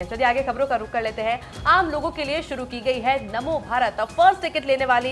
चलिए आगे खबरों का रुख कर लेते हैं। आम लोगों के लिए शुरू की गई है नमो भारत। अब फर्स्ट टिकट लेने वाली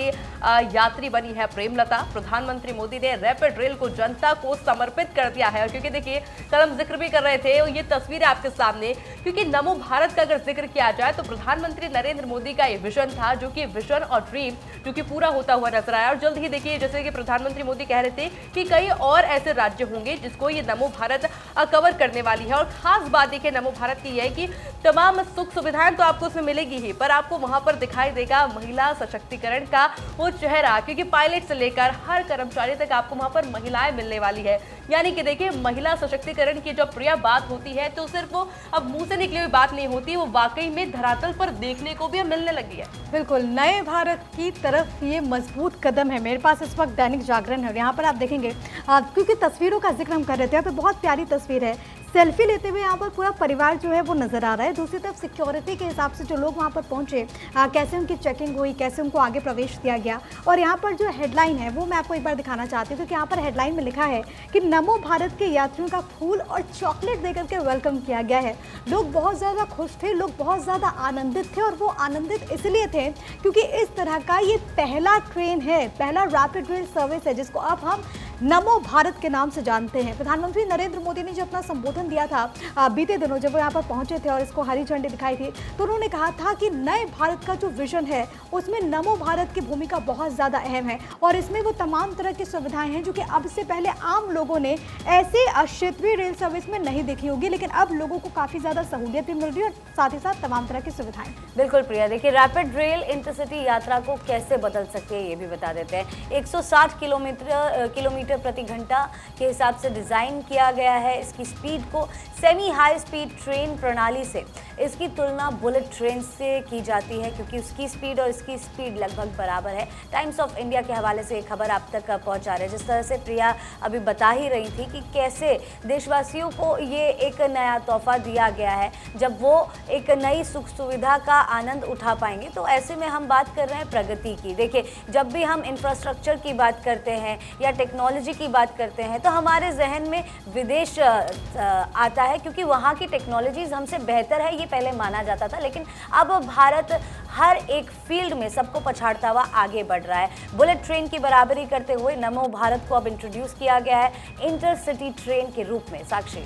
यात्री बनी है प्रेमलता। प्रधानमंत्री मोदी ने रैपिड रेल को जनता को समर्पित कर दिया है। क्योंकि देखिए कल हम जिक्र भी कर रहे थे और ये तस्वीर है आपके सामने, क्योंकि नमो भारत का अगर जिक्र किया जाए तो प्रधानमंत्री नरेंद्र मोदी का ये विजन था, जो कि विजन और ड्रीम जो कि पूरा होता हुआ नजर आया। और जल्द ही देखिए जैसे कि प्रधानमंत्री मोदी कह रहे थे कि कई और ऐसे राज्य होंगे जिसको ये नमो भारत कवर करने वाली है। और खास बात देखिए नमो भारत की है कि तमाम सुख सुविधाएं तो आपको उसमें मिलेगी ही, पर आपको वहां पर दिखाई देगा महिला सशक्तिकरण का वो चेहरा, क्योंकि पायलट से लेकर हर कर्मचारी तक आपको वहां पर महिलाएं मिलने वाली है। यानी कि देखिए महिला सशक्तिकरण की जब प्रिय बात होती है तो सिर्फ वो अब मुंह से निकली हुई बात नहीं होती, वो वाकई में धरातल पर देखने को भी मिलने लगी है। बिल्कुल नए भारत की तरफ ये मजबूत कदम है। मेरे पास इस वक्त दैनिक जागरण है और यहाँ पर आप देखेंगे क्योंकि तस्वीरों का जिक्र हम कर रहे थे, यहाँ पे बहुत प्यारी तस्वीर है। सेल्फी लेते हुए यहाँ पर पूरा परिवार जो है वो नजर आ रहा है। दूसरी तरफ सिक्योरिटी के हिसाब से जो लोग वहाँ पर पहुँचे, कैसे उनकी चेकिंग हुई, कैसे उनको आगे प्रवेश दिया गया। और यहाँ पर जो हेडलाइन है वो मैं आपको एक बार दिखाना चाहती हूँ, क्योंकि यहाँ पर हेडलाइन में लिखा है कि नमो भारत के यात्रियों का फूल और चॉकलेट देकर के वेलकम किया गया है। लोग बहुत ज़्यादा खुश थे, लोग बहुत ज़्यादा आनंदित थे, और वो आनंदित इसलिए थे क्योंकि इस तरह का ये पहला ट्रेन है, पहला रैपिड रेल सर्विस है जिसको अब हम नमो भारत के नाम से जानते हैं। प्रधानमंत्री नरेंद्र मोदी ने जो अपना संबोधन दिया था बीते दिनों जब वो यहाँ पर पहुंचे थे और इसको हरी झंडी दिखाई थी, तो उन्होंने कहा था कि नए भारत का जो विजन है उसमें नमो भारत की भूमिका बहुत ज़्यादा अहम है। और इसमें वो तमाम तरह की सुविधाएं हैं जो कि अब से पहले आम लोगों ने ऐसे क्षेत्रीय रेल सर्विस में नहीं देखी होगी, लेकिन अब लोगों को काफ़ी ज़्यादा सहूलियत भी मिल रही है और साथ ही साथ तमाम तरह की सुविधाएं। बिल्कुल प्रिया, देखिए रैपिड रेल इंटरसिटी यात्रा को कैसे बदल सकती है ये भी बता देते हैं। 160 किलोमीटर प्रति घंटा के हिसाब से डिज़ाइन किया गया है। इसकी स्पीड को सेमी हाई स्पीड ट्रेन प्रणाली से इसकी तुलना बुलेट ट्रेन से की जाती है, क्योंकि उसकी स्पीड और इसकी स्पीड लगभग बराबर है। टाइम्स ऑफ इंडिया के हवाले से एक खबर आप तक पहुंचा रहे हैं। जिस तरह से प्रिया अभी बता ही रही थी कि कैसे देशवासियों को ये एक नया तोहफा दिया गया है, जब वो एक नई सुख सुविधा का आनंद उठा पाएंगे। तो ऐसे में हम बात कर रहे हैं प्रगति की। देखिए जब भी हम इंफ्रास्ट्रक्चर की बात करते हैं या टेक्नोलॉजी की बात करते हैं तो हमारे जहन में विदेश आता है, क्योंकि वहाँ की टेक्नोलॉजीज हमसे बेहतर है, ये पहले माना जाता था। लेकिन अब भारत हर एक फील्ड में सबको पछाड़ता हुआ आगे बढ़ रहा है। बुलेट ट्रेन की बराबरी करते हुए नमो भारत को अब इंट्रोड्यूस किया गया है इंटरसिटी ट्रेन के रूप में। साक्षी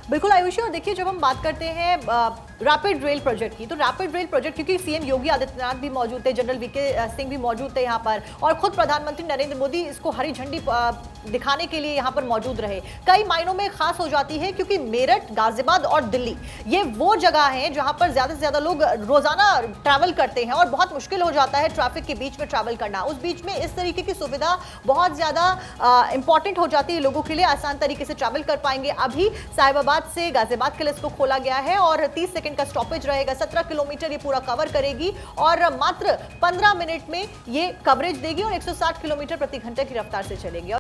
बिल्कुल आयुषी, और देखिए जब हम बात करते हैं रैपिड रेल प्रोजेक्ट की, तो रैपिड रेल प्रोजेक्ट क्योंकि सीएम योगी आदित्यनाथ भी मौजूद थे, जनरल वीके सिंह भी मौजूद थे यहाँ पर, और खुद प्रधानमंत्री नरेंद्र मोदी इसको हरी झंडी दिखाने के लिए यहाँ पर मौजूद रहे। कई मायनों में खास हो जाती है क्योंकि मेरठ, गाजियाबाद और दिल्ली ये वो जगह हैं जहाँ पर ज़्यादा से ज़्यादा लोग रोजाना ट्रैवल करते हैं और बहुत मुश्किल हो जाता है ट्रैफिक के बीच में ट्रैवल करना। उस बीच में इस तरीके की सुविधा बहुत ज़्यादा इंपॉर्टेंट हो जाती है लोगों के लिए, आसान तरीके से ट्रैवल कर पाएंगे। अभी साहिबाबाद से गाजियाबाद के लिए इसको खोला गया है और 30 सेकंड का स्टॉपेज रहेगा। 17 किलोमीटर ये पूरा कवर करेगी और मात्र 15 मिनट में ये कवरेज देगी और 160 किलोमीटर प्रति घंटे की रफ्तार से चलेगी।